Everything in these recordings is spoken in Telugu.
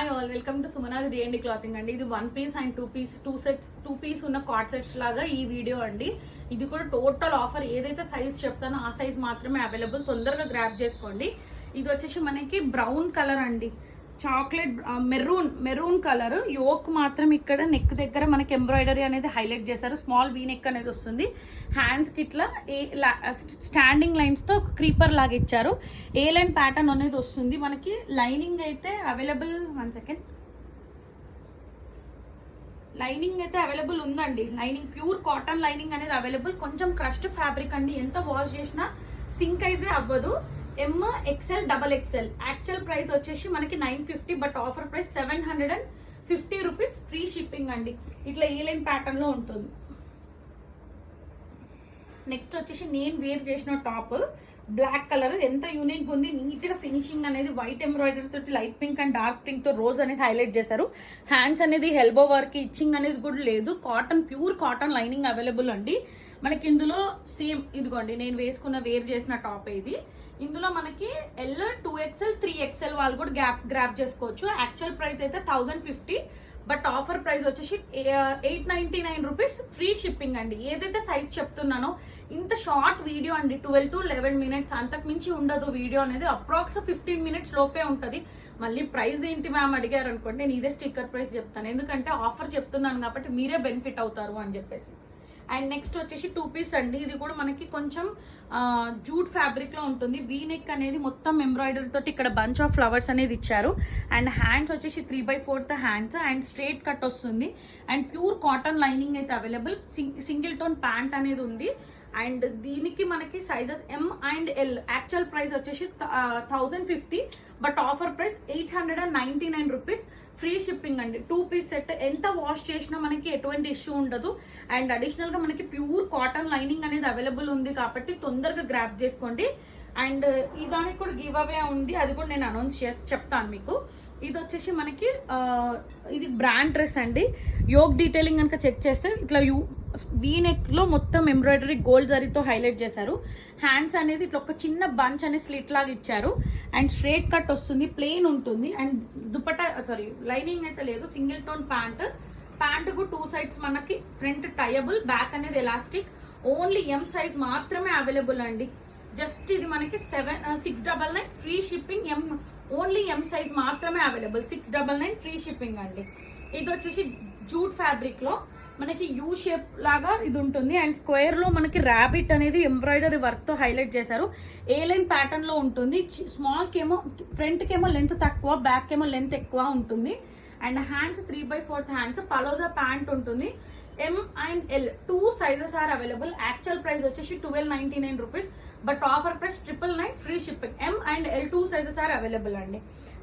Hi all, welcome to Sumana's D&D clothing అండి. ఇది 1 పీస్ అండ్ 2 పీస్ 2 పీస్ ఉన్న కార్డ్ సెట్స్ లాగా ఈ వీడియో అండి. ఇది కూడా టోటల్ ఆఫర్. ఏదైతే సైజ్ చెప్తానో ఆ సైజ్ మాత్రమే అవైలబుల్. తొందరగా గ్రాప్ చేసుకోండి. ఇది వచ్చేసి మనకి బ్రౌన్ కలర్ అండి, చాక్లెట్ మెరూన్ కలర్. యోక్ మాత్రం ఇక్కడ నెక్ దగ్గర మనకి ఎంబ్రాయిడరీ అనేది హైలైట్ చేశారు. స్మాల్ వీ నెక్ అనేది వస్తుంది. హ్యాండ్స్ కి ఇట్లా స్టాండింగ్ లైన్స్ తో క్రీపర్ లాగా ఇచ్చారు. ఏ లైన్ ప్యాటర్న్ అనేది వస్తుంది. మనకి లైనింగ్ అయితే అవైలబుల్, 1 సెకండ్, లైనింగ్ అయితే అవైలబుల్ ఉందండి. లైనింగ్ ప్యూర్ కాటన్ లైనింగ్ అనేది అవైలబుల్. కొంచెం క్రష్డ్ ఫ్యాబ్రిక్ అండి, ఎంత వాష్ చేసినా సింక్ అయితే అవ్వదు. MXL XXL. యాక్చువల్ ప్రైస్ వచ్చేసి మనకి 950, but offer price 750 rupees, free shipping అండి. ఇట్లా ఏ లైన్ ప్యాటర్న్ లో ఉంటుంది. నెక్స్ట్ వచ్చేసి నేను వేర్ చేసిన టాప్ బ్లాక్ కలర్, ఎంత యూనిక్ ఉంది. నీట్ గా ఫినిషింగ్ అనేది వైట్ ఎంబ్రాయిడరీ తోటి light pink and dark pink తో రోజ్ అనేది హైలైట్ చేశారు. హ్యాండ్స్ అనేది ఎల్బో వర్క్, ఇచ్చింగ్ అనేది కూడా లేదు. Cotton, pure cotton lining available అండి. మనకి ఇందులో సేమ్ ఇదిగోండి, నేను వేర్ చేసిన టాప్ ఇది. ఇందులో మనకి L 2XL 3XL వాళ్ళు కూడా గ్రాప్ చేసుకోవచ్చు. యాక్చువల్ ప్రైస్ అయితే 1050, బట్ ఆఫర్ ప్రైస్ వచ్చేసి 899 రూపీస్, ఫ్రీ షిప్పింగ్ అండి. ఏదైతే సైజ్ చెప్తున్నానో, ఇంత షార్ట్ వీడియో అండి, 12 to 11 మినిట్స్, అంతకు మించి ఉండదు. వీడియో అనేది అప్రాక్స్ 15 మినిట్స్ లోపే ఉంటుంది. మళ్ళీ ప్రైస్ ఏంటి మ్యామ్ అడిగారు అనుకోండి, నేను ఇదే స్టిక్కర్ ప్రైస్ చెప్తాను, ఎందుకంటే ఆఫర్ చెప్తున్నాను కాబట్టి మీరే బెనిఫిట్ అవుతారు అని చెప్పేసి. అండ్ నెక్స్ట్ వచ్చేసి 2 పీస్ అండి. ఇది కూడా మనకి కొంచెం జూట్ ఫ్యాబ్రిక్ లో ఉంటుంది. వీ నెక్ అనేది మొత్తం ఎంబ్రాయిడరీ తోటి ఇక్కడ బంచ్ ఆఫ్ ఫ్లవర్స్ అనేది ఇచ్చారు. అండ్ హ్యాండ్స్ వచ్చేసి 3/4 హ్యాండ్స్ అండ్ స్ట్రేట్ కట్ వస్తుంది. అండ్ ప్యూర్ కాటన్ లైనింగ్ అయితే అవైలబుల్. సింగిల్ టోన్ ప్యాంట్ అనేది ఉంది. అండ్ దీనికి మనకి sizes M and L. Actual price వచ్చేసి 1050, but offer price 899 rupees, free shipping అండి. 2 పీస్ సెట్, ఎంత వాష్ చేసినా మనకి ఎటువంటి ఇష్యూ ఉండదు. అండ్ అడిషనల్ గా మనకి ప్యూర్ కాటన్ లైనింగ్ అనేది అవైలబుల్ ఉంది కాబట్టి తొందరగా గ్రాప్ చేసుకోండి. అండ్ దానికి కూడా గివ్ అవే ఉంది, అది కూడా నేను అనౌన్స్ చెప్తాను మీకు. ఇది వచ్చేసి మనకి ఇది బ్రాండ్ డ్రెస్ అండి. యోక్ డీటెయిలింగ్ కనుక చెక్ చేస్తే ఇట్లా వీ నెక్ లో మొత్తం ఎంబ్రాయిడరీ గోల్డ్ జరీతో హైలైట్ చేశారు. హ్యాండ్స్ అనేది ఇట్లా ఒక చిన్న బంచ్ అనేది స్లిట్ లాగా ఇచ్చారు. అండ్ స్ట్రేట్ కట్ వస్తుంది, ప్లెయిన్ ఉంటుంది. అండ్ దుపట్టా లైనింగ్ అయితే లేదు. సింగిల్ టోన్ ప్యాంట్ కు 2 సైడ్స్ మనకి ఫ్రంట్ టైయబుల్, బ్యాక్ అనేది ఎలాస్టిక్. ఓన్లీ M సైజ్ మాత్రమే అవైలబుల్ అండి. జస్ట్ ఇది మనకి 699, free shipping. Only M size మాత్రమే అవైలబుల్, 699, ఫ్రీ షిప్పింగ్ అండి. ఇది వచ్చేసి జూట్ ఫ్యాబ్రిక్ లో మనకి యూ షేప్ లాగా ఇది ఉంటుంది. అండ్ స్క్వేర్ లో మనకి ర్యాబిట్ అనేది ఎంబ్రాయిడరీ వర్క్ తో హైలైట్ చేశారు. ఏ లైన్ ప్యాటర్న్ లో ఉంటుంది. స్మాల్ కేమో ఫ్రంట్ కేమో లెంత్ తక్కువ, బ్యాక్ కేమో లెంత్ ఎక్కువ ఉంటుంది. And hands 3/4 hands, palazzo pant ఉంటుంది. M and L 2 sizes are available. Actual price వచ్చేసి 1299 rupees, but offer price 999, free shipping. M and L 2 sizes are available అండి.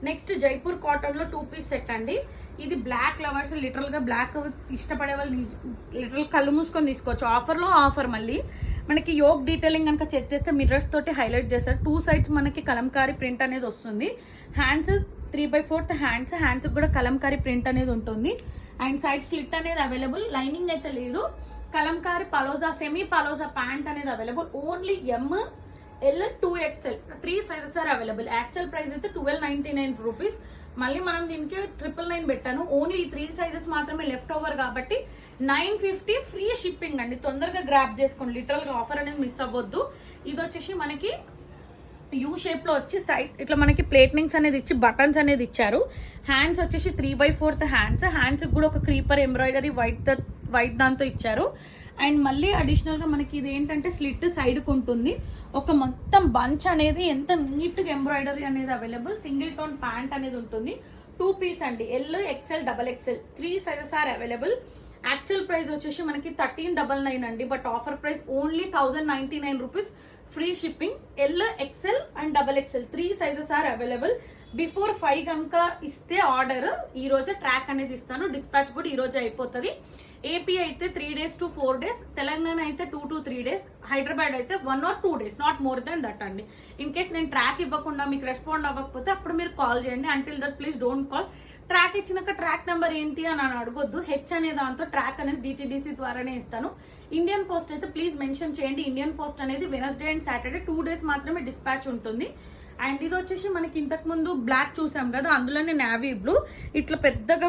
నెక్స్ట్ జైపూర్ కాటన్ లో 2 పీస్ సెట్ అండి. ఇది బ్లాక్ లవర్స్, లిటరల్ గా బ్లాక్ ఇష్టపడే వాళ్ళు లిటరల్ కళ్ళు మూసుకొని తీసుకోవచ్చు. ఆఫర్ లో ఆఫర్. మళ్ళీ మనకి యోక్ డీటెయిలింగ్ కనుక చెక్ చేస్తే మిర్రర్స్ తోటి హైలైట్ చేస్తారు. 2 సైడ్స్ మనకి కలంకారీ ప్రింట్ అనేది వస్తుంది. హ్యాండ్స్ 3/4 హ్యాండ్స్ కూడా కలంకారీ ప్రింట్ అనేది ఉంటుంది. అండ్ సైడ్ స్లిట్ అనేది అవైలబుల్. లైనింగ్ అయితే లేదు. Kalamkari palazzo, semi palazzo pant అనేది available. Only M L 2XL 3 sizes are available. Actual price అయితే 1299 రూపీస్. మళ్ళీ మనం దీనికి 999 పెట్టాను. ఓన్లీ 3 సైజెస్ మాత్రమే లెఫ్ట్ ఓవర్ కాబట్టి 950, ఫ్రీ షిప్పింగ్ అండి. తొందరగా గ్రాప్ చేసుకోండి, లిటరల్ గా ఆఫర్ అనేది మిస్ అవ్వద్దు. ఇది వచ్చేసి మనకి యూ షేప్ లో వచ్చి సైడ్ ఇట్లా మనకి ప్లేట్నింగ్స్ అనేది ఇచ్చి బటన్స్ అనేది ఇచ్చారు. హ్యాండ్స్ వచ్చేసి 3/4 హ్యాండ్స్ కూడా ఒక క్రీపర్ ఎంబ్రాయిడరీ వైట్ దాంతో ఇచ్చారు. అండ్ మళ్ళీ అడిషనల్ గా మనకి ఇది ఏంటంటే స్లిట్ సైడ్ కు ఉంటుంది. ఒక మొత్తం బంచ్ అనేది ఎంత నీట్ గా ఎంబ్రాయిడరీ అనేది అవైలబుల్. సింగిల్ టోన్ ప్యాంట్ అనేది ఉంటుంది. 2 పీస్ అండి. L XL XXL 3 sizes are available. Actual price వచ్చేసి మనకి 1399 అండి, but offer price only 1099 rupees, free shipping. L XL and XXL 3 sizes are available. Before 5 కనుక ఇస్తే ఆర్డర్ ఈ రోజే ట్రాక్ అనేది ఇస్తాను. డిస్పాచ్ కూడా ఈ రోజే అయిపోతుంది. AP అయితే 3 days to 4 days, తెలంగాణ అయితే 2 to 3 days, హైదరాబాద్ అయితే 1 or 2 days, not more than that అండి. ఇన్ కేస్ నేను ట్రాక్ ఇవ్వకుండా మీకు రెస్పాండ్ అవ్వకపోతే అప్పుడు మీరు కాల్ చేయండి. Until that please don't call. Track ఇచ్చినాక ట్రాక్ నెంబర్ ఏంటి అని అడగొద్దు. H అనే దాంతో ట్రాక్ అనేది DTDC ద్వారానే ఇస్తాను. ఇండియన్ పోస్ట్ అయితే ప్లీజ్ మెన్షన్ చేయండి. ఇండియన్ పోస్ట్ అనేది వెనస్డే అండ్ సాటర్డే 2 days మాత్రమే డిస్పాచ్ ఉంటుంది. అండ్ ఇది వచ్చేసి మనకి ఇంతకు ముందు బ్లాక్ చూసాం కదా, అందులోనే నావీ బ్లూ ఇట్లా పెద్దగా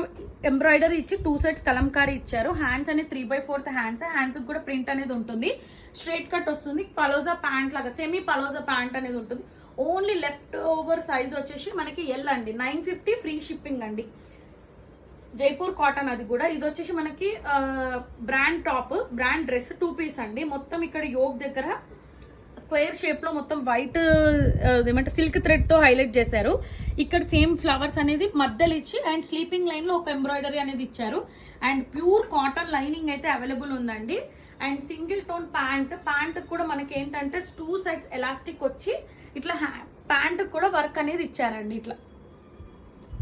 ఎంబ్రాయిడరీ ఇచ్చి 2 సెట్స్ కలంకారీ ఇచ్చారు. హ్యాండ్స్ అనేది 3/4 హ్యాండ్స్ కూడా ప్రింట్ అనేది ఉంటుంది. స్ట్రైట్ కట్ వస్తుంది. పలోజా ప్యాంట్ లాగా సెమీ పలోజా ప్యాంట్ అనేది ఉంటుంది. ఓన్లీ లెఫ్ట్ ఓవర్ సైజ్ వచ్చేసి మనకి ఎల్ అండి. 950 ఫ్రీ షిప్పింగ్ అండి. జైపూర్ కాటన్ అది కూడా. ఇది వచ్చేసి మనకి brand top, brand dress 2 piece అండి. మొత్తం ఇక్కడ యోగ్ దగ్గర స్క్వేర్ షేప్ లో మొత్తం వైట్ ఏమంటే సిల్క్ థ్రెడ్ తో హైలైట్ చేశారు. ఇక్కడ సేమ్ ఫ్లవర్స్ అనేది మధ్యలో ఇచ్చి అండ్ స్లీపింగ్ లైన్ లో ఒక ఎంబ్రాయిడరీ అనేది ఇచ్చారు. అండ్ ప్యూర్ కాటన్ లైనింగ్ అయితే అవైలబుల్ ఉందండి. అండ్ సింగిల్ టోన్ ప్యాంట్ కూడా మనకి ఏంటంటే 2 సైడ్స్ ఎలాస్టిక్ వచ్చి ఇట్లా ప్యాంట్ కూడా వర్క్ అనేది ఇచ్చారండి. ఇట్లా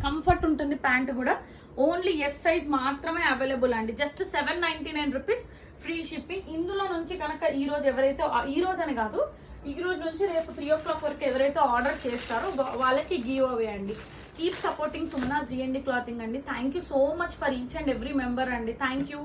కంఫర్ట్ ఉంటుంది ప్యాంట్ కూడా. ఓన్లీ ఎస్ సైజ్ మాత్రమే అవైలబుల్ అండి. Just 799 rupees free shipping. ఇందులో నుంచి కనుక ఈ రోజు ఎవరైతే, ఈ రోజు అని కాదు, ఈ రోజు నుంచి రేపు 3 o'clock వరకు ఎవరైతే ఆర్డర్ చేస్తారో వాళ్ళకి గివ్ అవే అండి. Keep supporting Sumana's D&D clothing అండి. Thank you so much for each and every member అండి. Thank you.